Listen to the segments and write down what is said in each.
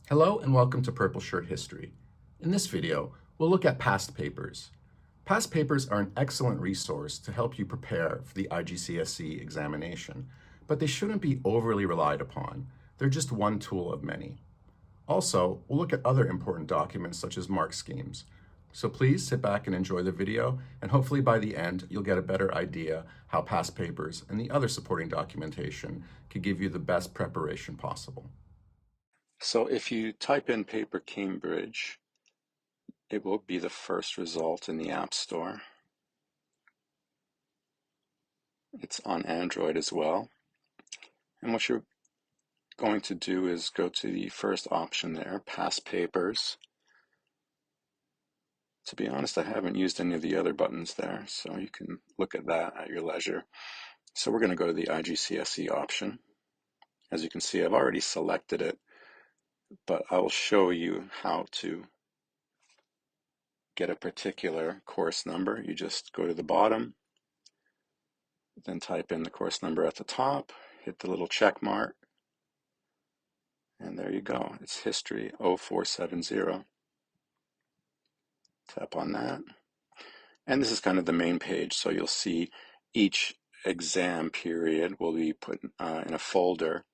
Hello and welcome to Purple Shirt History. In this video, we'll look at past papers. Past papers are an excellent resource to help you prepare for the IGCSE examination, but they shouldn't be overly relied upon. They're just one tool of many. Also, we'll look at other important documents such as mark schemes. So please sit back and enjoy the video, and hopefully by the end, you'll get a better idea how past papers and the other supporting documentation could give you the best preparation possible. So if you type in Paper Cambridge, it will be the first result in the App Store. It's on Android as well. And what you're going to do is go to the first option there, Past Papers. To be honest, I haven't used any of the other buttons there, so you can look at that at your leisure. So we're going to go to the IGCSE option. As you can see, I've already selected it, but I will show you how to get a particular course number. You just go to the bottom, then type in the course number at the top, hit the little check mark, and there you go. It's History 0470. Tap on that. And this is kind of the main page, so you'll see each exam period will be put in a folder,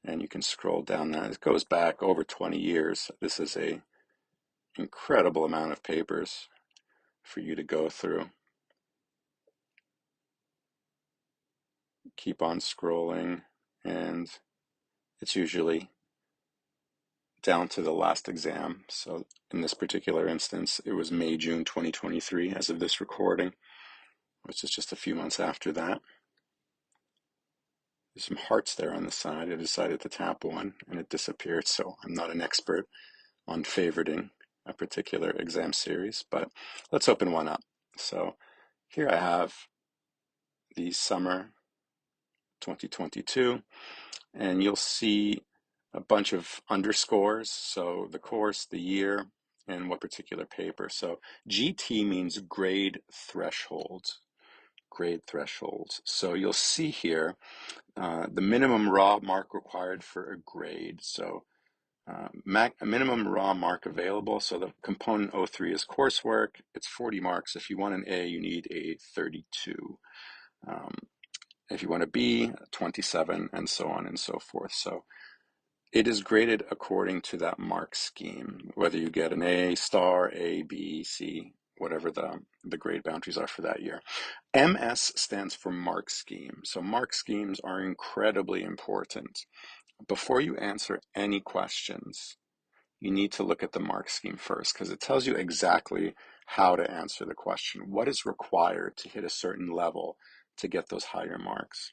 and you can scroll down that. It goes back over 20 years. This is a incredible amount of papers for you to go through. Keep on scrolling, and it's usually down to the last exam. So in this particular instance, it was May, June 2023 as of this recording, which is just a few months after that. There's some hearts there on the side. I decided to tap one and it disappeared, so I'm not an expert on favoriting a particular exam series, but let's open one up. So here I have the summer 2022, and you'll see a bunch of underscores, so the course, the year, and what particular paper. So GT means grade thresholds. Grade thresholds. So you'll see here the minimum raw mark required for a grade. So a minimum raw mark available. So the component 03 is coursework. It's 40 marks. If you want an A, you need a 32. If you want a B, 27, and so on and so forth. So it is graded according to that mark scheme, whether you get an A star, A, B, C, whatever the grade boundaries are for that year. MS stands for mark scheme. So mark schemes are incredibly important. Before you answer any questions, you need to look at the mark scheme first because it tells you exactly how to answer the question, what is required to hit a certain level to get those higher marks.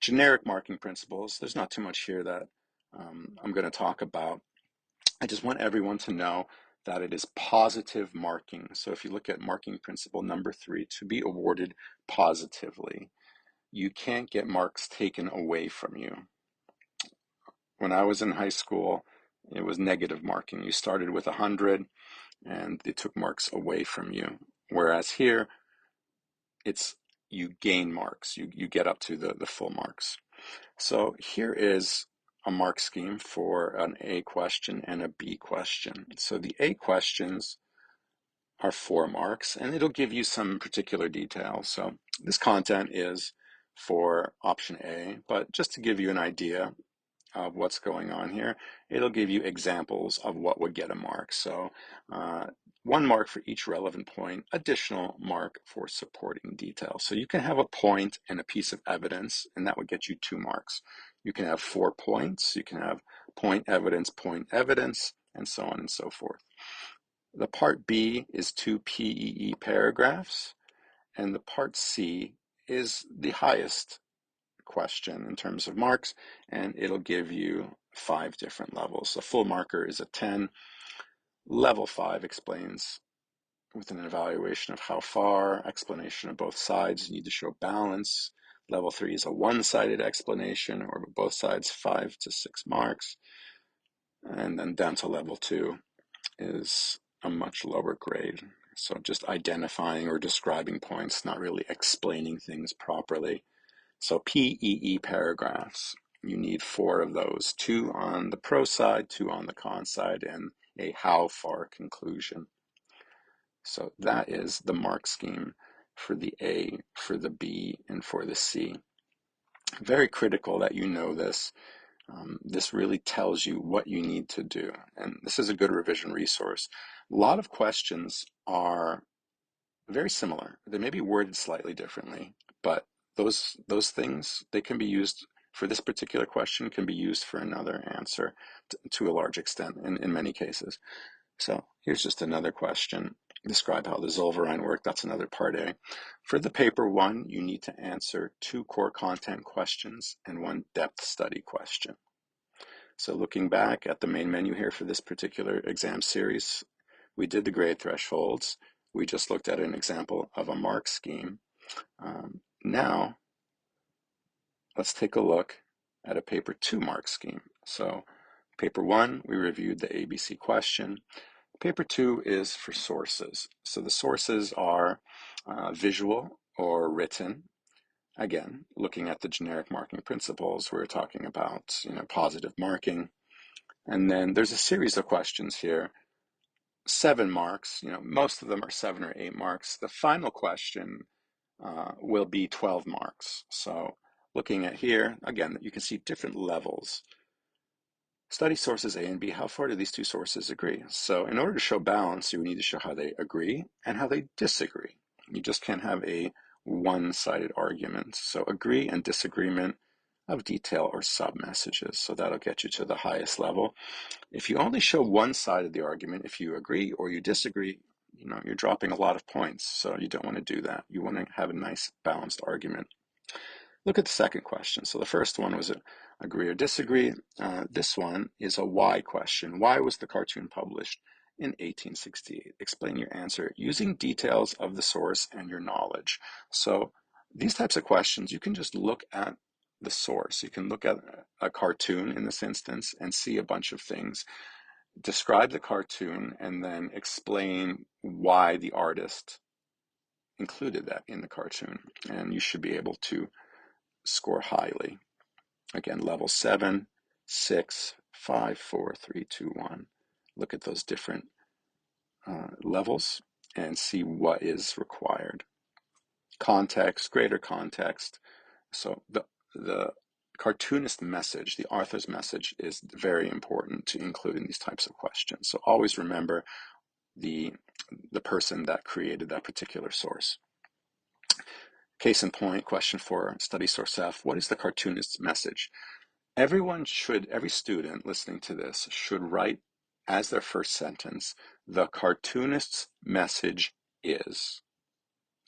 Generic marking principles, there's not too much here that I'm going to talk about. I just want everyone to know that it is positive marking. So if you look at marking principle number 3, to be awarded positively, you can't get marks taken away from you. When I was in high school, it was negative marking. You started with 100 and they took marks away from you. Whereas here, it's you gain marks. You get up to the full marks. So here is a mark scheme for an A question and a B question. So the A questions are 4 marks, and it'll give you some particular details. So this content is for option A, but just to give you an idea of what's going on here, it'll give you examples of what would get a mark. So 1 mark for each relevant point, additional mark for supporting detail. So you can have a point and a piece of evidence, and that would get you 2 marks. You can have 4 points, you can have point, evidence, and so on and so forth. The part B is 2 P.E.E.L paragraphs, and the part C is the highest question in terms of marks, and it'll give you 5 different levels. The full marker is a 10. Level 5 explains with an evaluation of how far, explanation of both sides. You need to show balance. Level 3 is a one-sided explanation, or both sides 5 to 6 marks. And then down to level 2 is a much lower grade. So just identifying or describing points, not really explaining things properly. So P.E.E. paragraphs. You need 4 of those, 2 on the pro side, 2 on the con side, and a how far conclusion. So that is the mark scheme for the A, for the B, and for the C. Very critical that you know this. This really tells you what you need to do. And this is a good revision resource. A lot of questions are very similar. They may be worded slightly differently, but those things, they can be used for this particular question, can be used for another answer to a large extent in many cases. So here's just another question. Describe how the Zollverein work. That's another part A. For the paper 1, you need to answer 2 core content questions and 1 depth study question. So looking back at the main menu here for this particular exam series, we did the grade thresholds. We just looked at an example of a mark scheme. Now, let's take a look at a paper 2 mark scheme. So paper 1, we reviewed the ABC question. Paper 2 is for sources. So the sources are visual or written. Again, looking at the generic marking principles, we're talking about positive marking. And then there's a series of questions here, 7 marks. Most of them are 7 or 8 marks. The final question will be 12 marks. So looking at here, again, you can see different levels. Study sources A and B, how far do these 2 sources agree? So in order to show balance, you need to show how they agree and how they disagree. You just can't have a one-sided argument. So agree and disagreement of detail or sub-messages. So that'll get you to the highest level. If you only show one side of the argument, if you agree or you disagree, you're dropping a lot of points. So you don't want to do that. You want to have a nice balanced argument. Look at the second question. So the first one was agree or disagree. This one is a why question. Why was the cartoon published in 1868? Explain your answer using details of the source and your knowledge. So these types of questions, you can just look at the source. You can look at a cartoon in this instance and see a bunch of things. Describe the cartoon and then explain why the artist included that in the cartoon. And you should be able to score highly. Again, level 7, 6, 5, 4, 3, 2, 1. Look at those different levels and see what is required. Context, greater context. So the cartoonist message, the author's message, is very important to include in these types of questions. So always remember the person that created that particular source. Case in point, question 4, study source F. What is the cartoonist's message? Every student listening to this should write as their first sentence, the cartoonist's message is.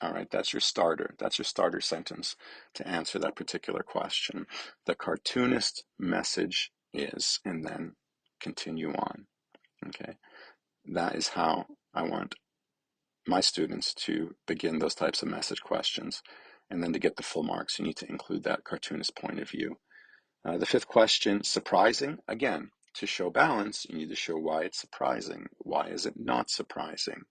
All right, that's your starter. That's your starter sentence to answer that particular question. The cartoonist message is, and then continue on. Okay, that is how I want my students to begin those types of message questions. And then to get the full marks, you need to include that cartoonist point of view. The 5th question, surprising. Again, to show balance, you need to show why it's surprising. Why is it not surprising?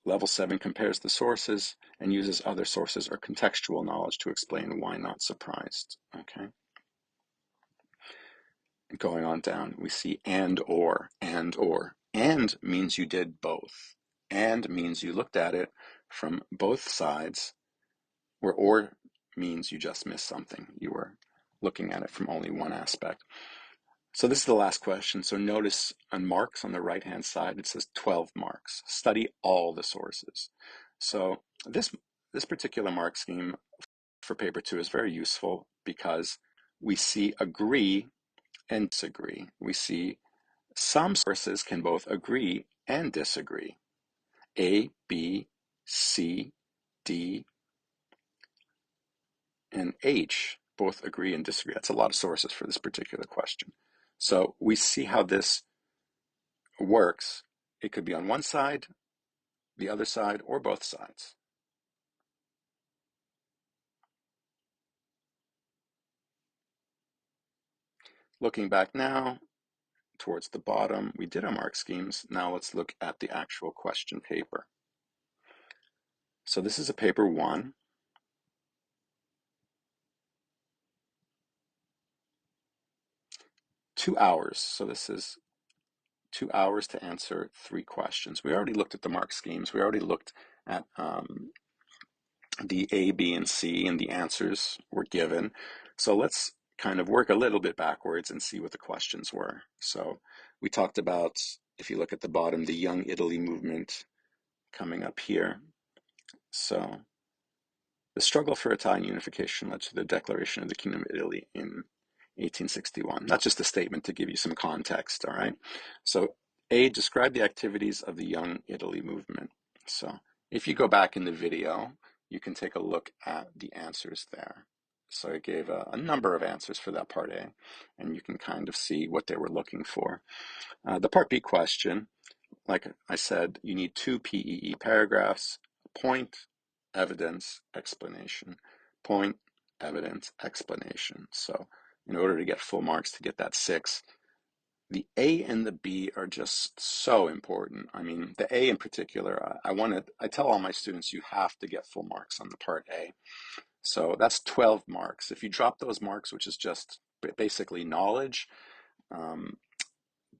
Level 7 compares the sources and uses other sources or contextual knowledge to explain why not surprised. Okay. Going on down, we see and or. And means you did both. And means you looked at it from both sides, where or means you just missed something. You were looking at it from only one aspect. So this is the last question. So notice on marks on the right-hand side, it says 12 marks. Study all the sources. So this particular mark scheme for paper 2 is very useful because we see agree and disagree. We see some sources can both agree and disagree. A, B, C, D, and H both agree and disagree. That's a lot of sources for this particular question. So we see how this works. It could be on one side, the other side, or both sides. Looking back now towards the bottom, we did our mark schemes. Now let's look at the actual question paper. So this is a paper 1. 2 hours. So this is 2 hours to answer 3 questions. We already looked at the mark schemes. We already looked at the A, B, and C, and the answers were given. So let's kind of work a little bit backwards and see what the questions were. So we talked about, if you look at the bottom, the Young Italy movement coming up here. So the struggle for Italian unification led to the declaration of the Kingdom of Italy in 1861. That's just a statement to give you some context, all right? So A, describe the activities of the Young Italy movement. So if you go back in the video, you can take a look at the answers there. So I gave a number of answers for that part A, and you can kind of see what they were looking for. The part B question, like I said, you need 2 P.E.E. paragraphs: point, evidence, explanation. Point, evidence, explanation. So in order to get full marks, to get that 6, the A and the B are just so important. I mean, the A in particular, I tell all my students, you have to get full marks on the part A. So that's 12 marks. If you drop those marks, which is just basically knowledge, um,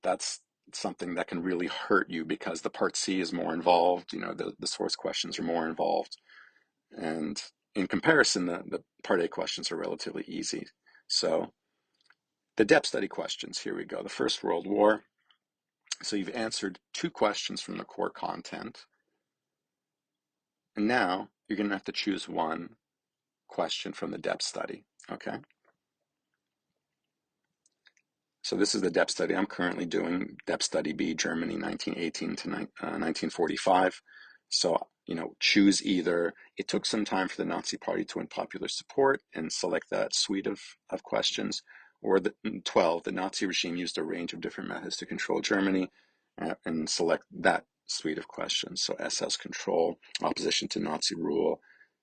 that's something that can really hurt you, because the part C is more involved. You know, the source questions are more involved. And in comparison, the part A questions are relatively easy. So the depth study questions, here we go. The First World War. So you've answered 2 questions from the core content. And now you're going to have to choose one question from the depth study, okay? So this is the depth study I'm currently doing, depth study B, Germany, 1918 to 1945. So, you know, choose either it took some time for the Nazi Party to win popular support and select that suite of questions, or the 12, the Nazi regime used a range of different methods to control Germany, and select that suite of questions. So SS control, opposition to Nazi rule,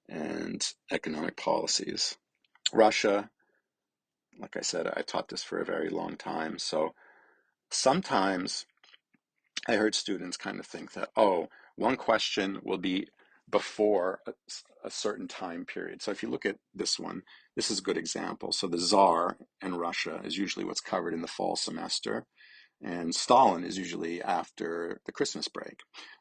and economic policies. Russia, like I said, I taught this for a very long time. So sometimes I heard students kind of think that, oh, one question will be before a certain time period. So if you look at this one, this is a good example. So the Tsar and Russia is usually what's covered in the fall semester, and Stalin is usually after the Christmas break.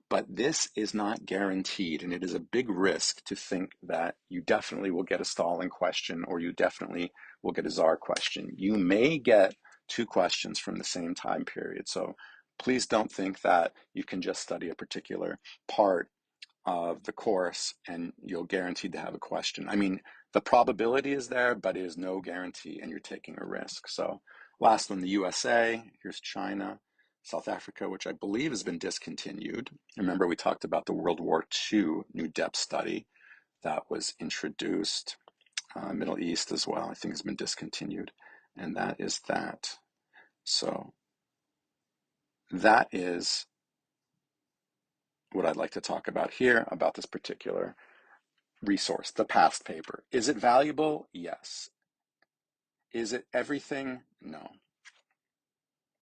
But this is not guaranteed, and it is a big risk to think that you definitely will get a Stalin question or you definitely will get a Tsar question. You may get 2 questions from the same time period. So please don't think that you can just study a particular part of the course and you'll guaranteed to have a question. I mean, the probability is there, but it is no guarantee, and you're taking a risk. So last one, the USA, here's China, South Africa, which I believe has been discontinued. Remember, we talked about the World War II new depth study that was introduced. Middle East as well, I think, has been discontinued. And that is that. So that is what I'd like to talk about here about this particular resource, the past paper. Is it valuable? Yes. Is it everything? No.